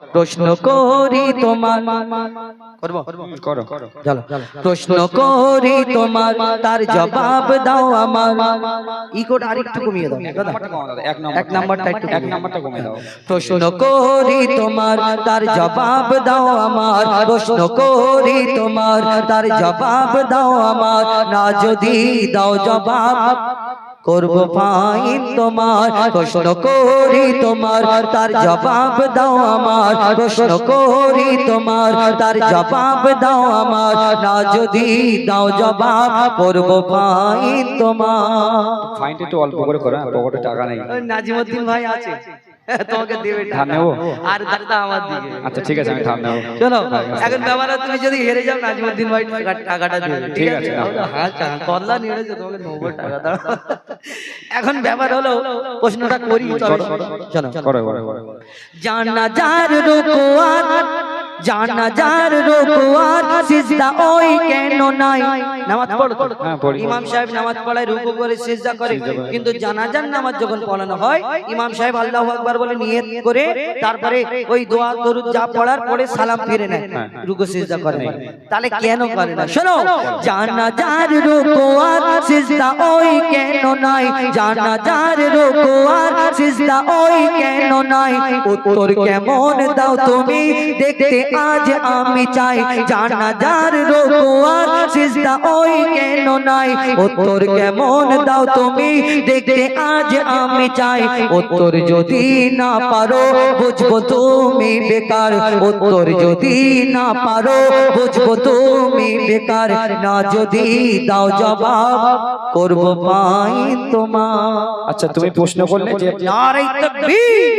প্রশ্ন করি তোমার করবো করো চলো প্রশ্ন করি তোমার তার জবাব দাও আমার ইকোটা আরেকটু কমিয়ে দাও দাদা এক নাম্বারটা একটু এক নাম্বারটা কমিয়ে দাও। প্রশ্ন করি তোমার তার জবাব দাও আমার প্রশ্ন করি তোমার তার জবাব দাও আমার না যদি দাও জবাব করব ফাইন তোমার প্রশ্ন করি তোমার তার জবাব দাও আমার প্রশ্ন করি তোমার তার জবাব দাও আমার না যদি দাও জবাব করব ফাইন তোমার ফাইনটা একটু অল্প করে করো, পকেটে টাকা নেই। নাজিমউদ্দিন ভাই আছে তোমাকে দেবে ধার নেবো? আর ধারটা আমার দিকে। আচ্ছা ঠিক আছে, আমি ধার নেবো। চলো এখন ব্যাপারে তুমি যদি হেরে যাও নাজিমউদ্দিন ভাই টাকাটা দেবে, ঠিক আছে? হ্যাঁ কল্লা নিয়ে এসে তোমাকে 90 টাকা দাও। এখন ব্যাপার হলো প্রশ্নটা করি চলো করো করো। জানাজার রুকুয়ার জানাজার রুকুয়ার সিজদা ওই কেন নাই? নামাজ পড়ো তো? হ্যাঁ পড়ি। ইমাম সাহেব নামাজ পড়ায় রুকু করে সিজদা করে, কিন্তু জানাজার নামাজ যখন পড়ানো হয় ইমাম সাহেব আল্লাহু আকবার বলে নিয়ত করে তারপরে ওই দোয়া দরুদ যা পড়ার পরে সালাম ফিরে নেয়, রুকু সিজদা করে না। তাহলে কেন করে না? শোনো, জানাজার রুকুয়ার সিজদা ওই কেন নাই? জানাজার রুকুয়ার সিজদা ওই কেন নাই? উত্তর কেমন দাও তুমি দেখতে আজ আমি চাই। জানাজার রুকুয়ার সিজদা ওই কেন নাই? উত্তর কেমন দাও তুমি দেখতে আজ আমি চাই। উত্তর যদি না পারো বুঝবো তুমি বেকার। উত্তর যদি না পারো বুঝবো তুমি বেকার। না যদি দাও জবাব করব ফাইন তোমার। আচ্ছা তুমি প্রশ্ন করলে যে নারে তাকবীর।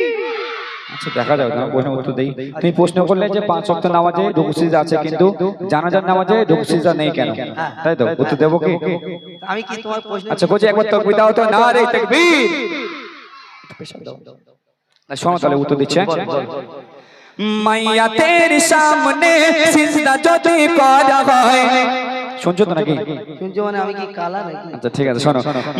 আচ্ছা দেখা যাবে, তোমার প্রশ্ন উত্তর দেই। তুমি প্রশ্ন করলে যে 5 ওয়াক্ত নামাজে রুকু সিজদা আছে, কিন্তু জানাজার নামাজে রুকু সিজদা নেই কেন? তাই তো, উত্তর দেবো কি? আমি কি তোমার প্রশ্ন? আচ্ছা কোচি একবার তাকবীর দাও তো। নারে তাকবীর। না শোনো তাহলে উত্তর দিচ্ছে। মাইয়াতের সামনে সিজদা যদি করা হয়, শুনছো তো নাকি? শুনছো মানে আমি কি কালা নাকি? আচ্ছা ঠিক আছে শোনো।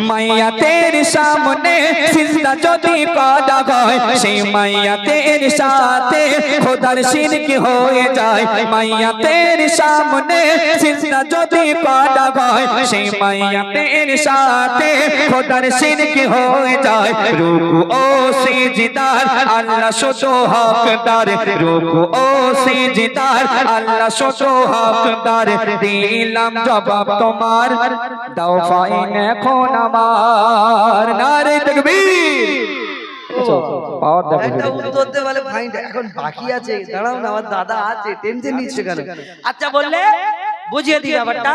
মাইয়াতের সামনে সিজদা যদি করা হয়, সেই মাইয়াতের সাথে খোদার শিরক হয়ে যায়। মাইয়াতের সামনে সিজদা যদি করা হয়, সেই মাইয়াতের সাথে খোদার শিরক হয়ে যায়। রুকু ও সিজদার আল্লাহ শুধু হকদার। রুকু ও সিজদার আল্লাহ শুধু হকদার। দিলাম জবাব তোমার, দাও ফাইন এখন আমার। নারে তাকবীর। পাওয়ার দেখো। একটা উত্তর দে বলে ফাইন, এখন বাকি আছে, দাঁড়াও না, আমার দাদা আছে, টেনশন নিচ্ছে কেন? আচ্ছা বললে বুঝিয়ে দিই ব্যাপারটা।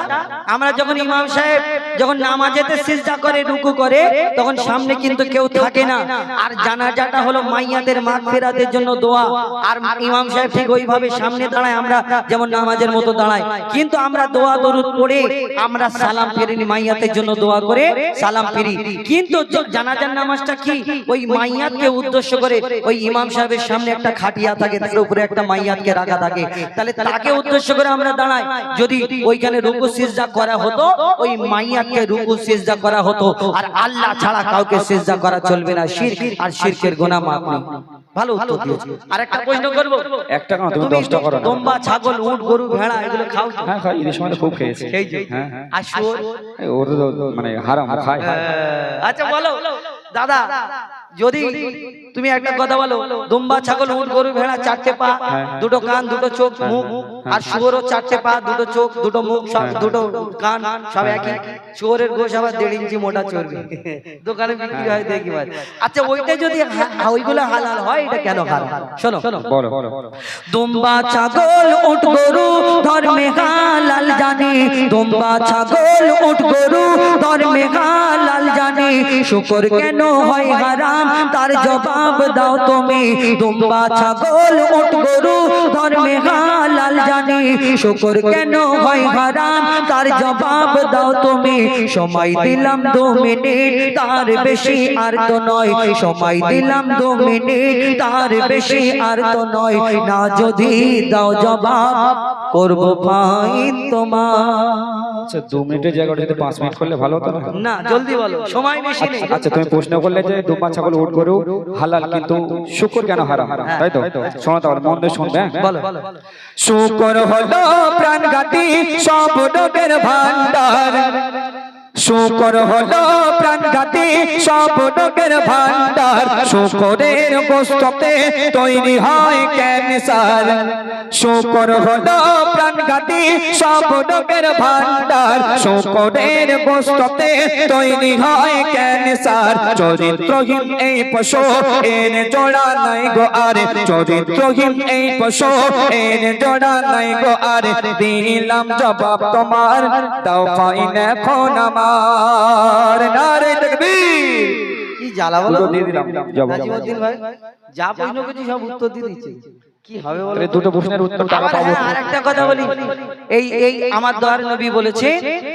আমরা যখন ইমাম সাহেব যখন নামাজেতে সিজদা করে রুকু করে, তখন সামনে কিন্তু কেউ থাকে না। আর জানাজাটা হলো মাইয়াতের মাগফিরাতের জন্য দোয়া। আর ইমাম সাহেব ঠিক ওইভাবে সামনে দাঁড়ায়, আমরা যেমন নামাজের মতো দাঁড়াই, কিন্তু আমরা দোয়া দরুদ পড়ে আমরা সালাম ফিরি, মাইয়াতের জন্য দোয়া করে সালাম ফিরি। কিন্তু জানাজার নামাজটা কি ওই মাইয়াতকে উদ্দেশ্য করে ওই ইমাম সাহেবের সামনে একটা খাটিয়া থাকে, তার উপরে একটা মাইয়াতকে রাখা থাকে, তাহলে তাকে উদ্দেশ্য করে আমরা দাঁড়াই। যদি ওইখানে রুকু সিজদা করা হতো, ওই মাইয়াতকে রুকু সিজদা করা হতো, আর আল্লাহ ছাড়া কাউকে সিজদা করা চলবে না। শিরক আর শিরকের গুনাহ মাফ নেই। ভালো উত্তর দিয়েছো। আরেকটা প্রশ্ন করব। একটা কেন তুমি 10টা করো না? দম্বা, ছাগল, উট, গরু, ভেড়া এগুলো খাও? হ্যাঁ খাই, এই সময় খুব খেয়েছি। হ্যাঁ আর শুয়োর? ওর তো মানে হারাম খায়। আচ্ছা বলো দাদা, যদি তুমি একটা কথা বলো, দুম্বা, ছাগল, উট, গরু, ভেড়া 4টে পা, 2টো কান, 2টো চোখ, মুখ, আর শুয়োরও 4টে পা, 2টো চোখ, 2টো মুখ, সব 2টো কান, সব একই। শুয়োরের গোশ আবার 1.5 ইঞ্চি মোটা চর্বি, দোকানে বিক্রি হয় দেখি ভাই। আচ্ছা ওইটা যদি ওইগুলো হালাল হয়, এটা কেন হারাম? শোনো বলো। দুম্বা, ছাগল, উট, গরু ধর্মে হালাল জানি। দুম্বা, ছাগল, উট, গরু ধর্মে হালাল জানি। শুকর কেন হয় হারাম তার জবাব দাও তুমি। দুম্বা, ছাগল, উট, গরু ধর্মে হালাল জানি। শুকর কেন হয় হারাম তার জবাব দাও তুমি। সময় দিলাম 2 মিনিট, তার বেশি আর তো নয়। সময় দিলাম 2 মিনিট, তার বেশি আর তো নয়। না যদি দাও জবাব করব ফাইন তোমার। আচ্ছা 2 মিনিটের জায়গায় যদি 5 মিনিট করলে ভালো হতো না? না জলদি বলো, সময় বেশি নেই। আচ্ছা তুমি প্রশ্ন করলে যে দুম্বা ছাগল উট গরু হালাল কিন্তু শুকর কেন হারাম, তাই তো? শোনো তাহলে মন দিয়ে শুনবে। বলো। শুকর হলো প্রাণঘাতী সব রোগের ভান্ডার, শুকর হলো প্রাণঘাতী সব রোগের ভান্ডার, শুকরের গোশতে তৈরি হয় ক্যান্সার। শুকর হলো প্রাণঘাতী সব রোগের ভান্ডার, শুকরের গোশতে তৈরি হয় ক্যান্সার। চরিত্রহীন এই পশু এর জোড়া নাই গো আর, চরিত্রহীন এই পশু এর জোড়া নাই গো আর। দিলাম জবাব তোমার, দাও ফাইন এখন আমার। নারে তাকবীর। কি জ্বালা বলো, দিয়ে দিলাম জবাব। নাজিমউদ্দিন ভাই যা প্রশ্ন করছি সব উত্তর দিয়ে দিচ্ছে, কি হবে বলো? আরে দুটো প্রশ্নের উত্তর টাকা পাবো। আর একটা কথা বলি, এই আমার দোয়ারে নবী বলেছে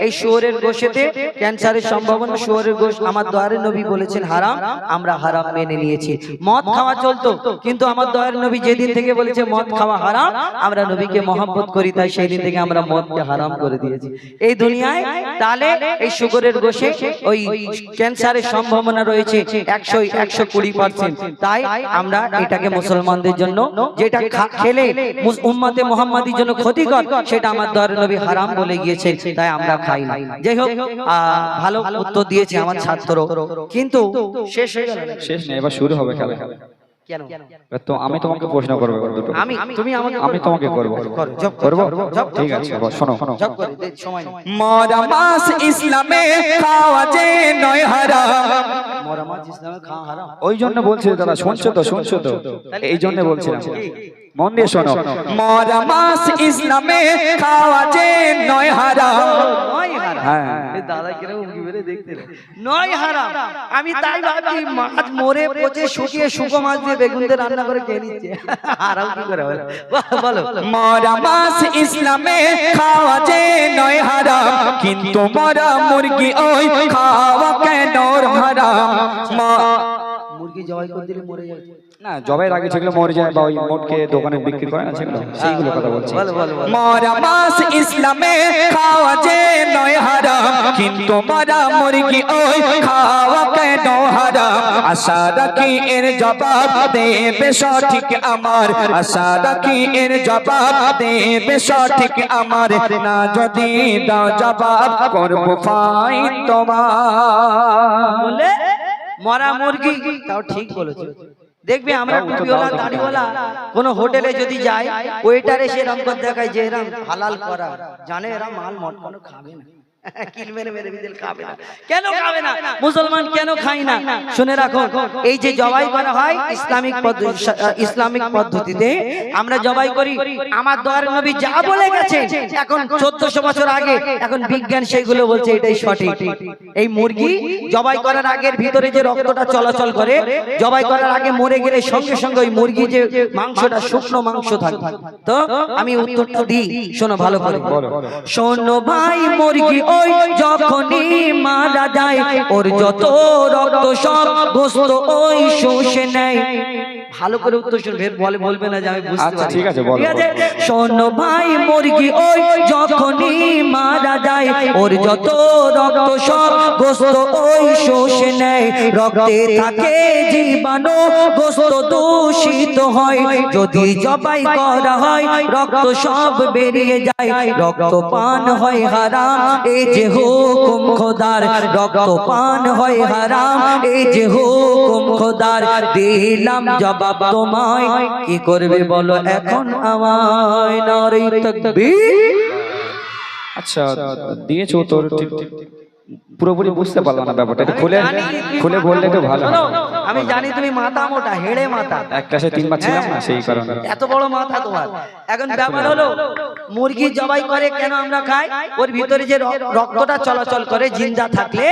এই শুয়োরের গোশেতে ক্যান্সারের সম্ভাবনা, শুয়োরের গোশ আমার দোয়ারে নবী বলেছেন হারাম, আমরা হারাম মেনে নিয়েছি। মদ খাওয়া চলতো, কিন্তু আমার দোয়ারে নবী যেদিন থেকে বলেছে মদ খাওয়া হারাম, আমরা নবীকে মহব্বত করি, তাই সেই দিন থেকে আমরা মদকে হারাম করে দিয়েছি এই দুনিয়ায়। তাহলে এই শুকরের গোশে ওই ক্যান্সারের সম্ভাবনা রয়েছে 120%, তাই আমরা এটাকে মুসলমানদের জন্য যেটা খেলে উম্মতে মুহাম্মাদির জন্য ক্ষতিকর, সেটা আমার দয়ার নবী হারাম বলে গিয়েছে, তাই আমরা খাই না। যাই হোক ভালো উত্তর দিয়েছে আমার ছাত্র, কিন্তু শেষ হয়ে গেল। শেষ নেই, এবার শুরু হবে খেলা। কেন? তো আমি তোমাকে প্রশ্ন করব দুটো। তুমি আমাকে আমি তোমাকে করব। করব? ঠিক আছে, শোনো। জব করে দে, সময় নেই। মরা মাস ইসলামে খাওয়া যে নয় হারাম। মরা মাছ ইসলামে খাওয়া হারাম, ওই জন্য বলছি দাদা, শুনছো তো? এই জন্য বলছিলাম, মন দিয়ে শোনো। মরা মাস ইসলামে খাওয়া যে নয় হারাম। নয় হারাম। হ্যাঁ এই দাদা কিরকম উকি মেরে দেখতে রে। নয় হারাম, আমি তাই ভাবছি মাছ মরে পচে শুকিয়ে শুকো মাছ দিয়ে বেগুন দিয়ে রান্না করে খেয়ে নিচ্ছে, হারাম কি করে হবে? বলো। মরা মাস ইসলামে খাওয়া যে নয় হারাম, কিন্তু মরা মুরগি ওই খাওয়া কেন হারাম? মুরগি জবাই করে দিলে মরে যায় না, জবাইয়ের আগে যেগুলো মরে যায় বা ওই মোটকে দোকানে বিক্রি করে না, সেগুলো সেইগুলো কথা বলছি। বলো। মরা মাস ইসলামে খাওয়া যে নয় হারাম, কিন্তু মরা মুরগি ওই খাওয়া কেন হারাম? আশা রাখি এর জবাব দেবে সঠিক আমার, আশা রাখি এর জবাব দেবে সঠিক আমার। না যদি দাও জবাব করব ফাইন তোমার। বলে মরা মুরগি, তাও ঠিক বলেছো। দেখবে আমরা টুপিওয়ালা দাড়িওয়ালা কোন হোটেলে যদি যাই, ওয়েটার এসে এরকম করে দেখায় যে এরা হালাল করা, জানে এরা মাল মটকানো খাবে না, কিল মেরে বিদেল খাবে না। কেন খাবে না? মুসলমান কেন খায় না? শুনে রাখো, এই যে জবাই করা হয় ইসলামিক পদ্ধতিতে আমরা জবাই করি, আমার দয়ার নবী যা বলে গেছে এখন 1400 বছর আগে, এখন বিজ্ঞান সেইগুলো বলছে এটাই সঠিক। এই মুরগি জবাই করার আগের ভিতরে যে রক্তটা চলাচল করে, জবাই করার আগে মরে গেলে সঙ্গে সঙ্গে ওই মুরগি যে মাংসটা শুকনো মাংস থাকে। তো আমি উত্তরটা দিই, শোনো ভালো করে। শোনো ভাই, মুরগি ওই যখনই মারা যায়, ওর যত রক্ত সব গোশত ওই শুষে নেয়। ভালো করে উত্তর শুনবে, বলবে না যে আমি বুঝতে পারি। ঠিক আছে, বলো। শোনো ভাই, মুরগি ওই যখনই মারা যায়, ওর যত রক্ত সব গোশত ওই শুষে নেয়। রক্তে থাকে জীবাণু, গোশত দূষিত হয়, যদি জবাই করা হয় রক্ত সব বেরিয়ে যায়। রক্ত পান হয় হারাম, এই যে হুকুম খোদার, রক্ত পান হয় হারাম, এই যে হুকুম খোদার। দিলাম জবাব তোমায়, কি করবে বলো এখন আমায়? নারে তাকবীর। আচ্ছা দিয়েছো উত্তর, পুরোপুরি বুঝতে পারলাম না ব্যাপারটা, একটু খুলে বললে তো ভালো। আমি জানি তুমি মাথা মোটা, হেড়ে মাথা, এক ক্লাসে 3 বার ছিলাম না, সেই কারণে। এত বড় মাথা তোমার। এখন ব্যাপার হলো, মুরগি জবাই করে কেন আমরা খাই? ওর ভিতরে যে রক্তটা চলাচল করে জিন্দা থাকলে,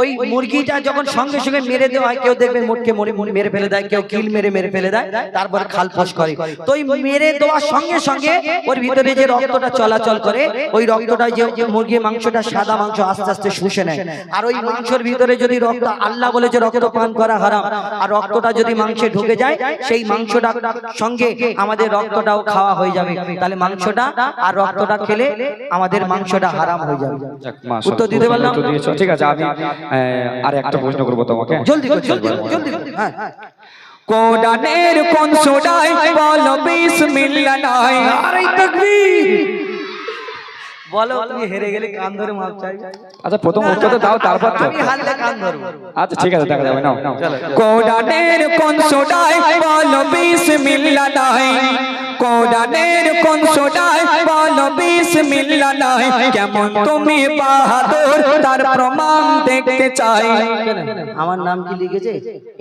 ওই মুরগিটা যখন সঙ্গে সঙ্গে মেরে দেওয়া হয়, কেউ দেখবে মোটকে মেরে ফেলে দেয়, কেউ কিল মেরে ফেলে দেয়, তারপর খালফাস করে। তো ওই মেরে দেওয়ার সঙ্গে সঙ্গে ওর ভিতরে যে রক্তটা চলাচল করে, ওই রক্তটা যে মুরগির মাংসটা সাদা মাংস আস্তে আস্তে শুষে নেয়। আর ওই মাংসের ভিতরে যদি রক্ত, আল্লাহ বলে যে রক্ত পান করা হারাম, আর রক্তটা যদি মাংসে ঢুকে যায় সেই মাংসটা সঙ্গে আমাদের রক্তটাও খাওয়া হয়ে যাবে, তাহলে মাংসটা আর রক্তটা খেলে আমাদের মাংসটা হারাম হয়ে যাবে। উত্তর দিতে পারলাম? ঠিক আছে, আমি আর একটা প্রশ্ন করবো তোমাকে। জলদি কর, জলদি কর, জলদি কর। হ্যাঁ, কোরআনের কোন সূরায় বলো বিসমিল্লাহ নাই? নারে তাকবীর। বলো, তুমি হেরে গেলে কান ধরে মাপ চাই। আচ্ছা প্রথম উত্তরটা দাও, তারপর তো। আমি হারলে কান ধরবো। আচ্ছা ঠিক আছে, দেখা যাবে। নাও কোরআনের কোন সূরায় বলো বিসমিল্লাহ নাই? কোরআনের কোন সূরায় বলো বিসমিল্লাহ নাই? কেমন তুমি বাহাদুর তার প্রমাণ দেখতে চাই। আমার নাম কি লিখেছে?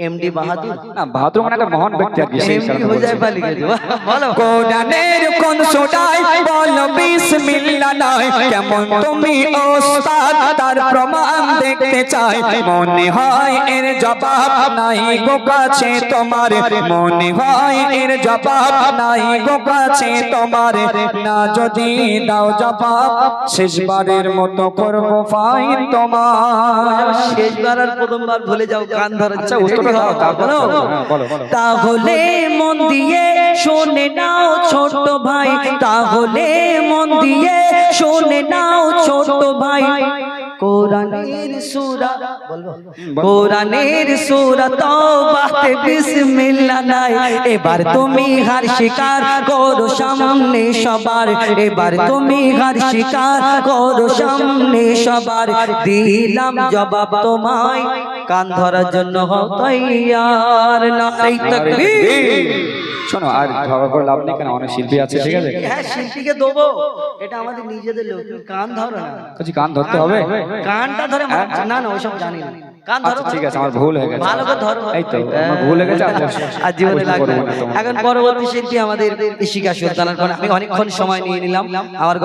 এমডি বাহাদুর। না, বাহাদুর মানে একটা মহান ব্যক্তি আর কি, সেই এমডি হুজাইফা লিখেছে। বলো, কোরআনের কোন সূরায় বলো বিসমিল্লাহ নাই? কেমন তুমি ওস্তাদ তার প্রমাণ দেখতে চাই। মনে হয় এর জবাব নাই গো কাছে তোমার, মনে হয় এর জবাব নাই গো কাছে তোমার। না যদি দাও জবাব শেষবারের মতো করবো ফাইন তোমার। শেষবার আর প্রথমবার ভুলে যাও, কান ধরে। আচ্ছা উত্তরটা দাও, তারপর বলো। বলো। তাহলে মন দিয়ে শুনে নাও ছোট ভাই, তাহলে মন দিয়ে শুনে নাও ছোট ভাই। কোরআনের সূরা, বলবো, কোরআনের সূরা তওবাতে বিসমিল্লাহ নাই। এবার তুমি হার স্বীকার করো সামনে সবার, এবার তুমি হার স্বীকার করো সামনে সবার। দিলাম জবাব তোমায়, কান ধরার জন্য হও তৈয়ার। নারে তাকবীর। শোনো, আর ঝগড়া করে লাভ নেই, কেন অনেক শিল্পী আছে, ঠিক আছে? হ্যাঁ, শিল্পীকে দেবো, এটা আমাদের নিজেদের লোক। তুমি কান ধরো না, কিছু গান ধরতে হবে। কানটা ধরে না না, ওইসব জানি না। কান ধরো, আচ্ছা, ঠিক আছে, আমার ভুল হয়ে গেছে। ভালো করে ধরো। এই তো আমার ভুল হয়ে গেছে, আর জীবনে প্রশ্ন লাগবে করবো না। না তোমাকে। এখন পরবর্তী শিল্পী আমাদের ইশিকা সুলতানার। আমি অনেকক্ষণ সময় নিয়ে নিলাম আমার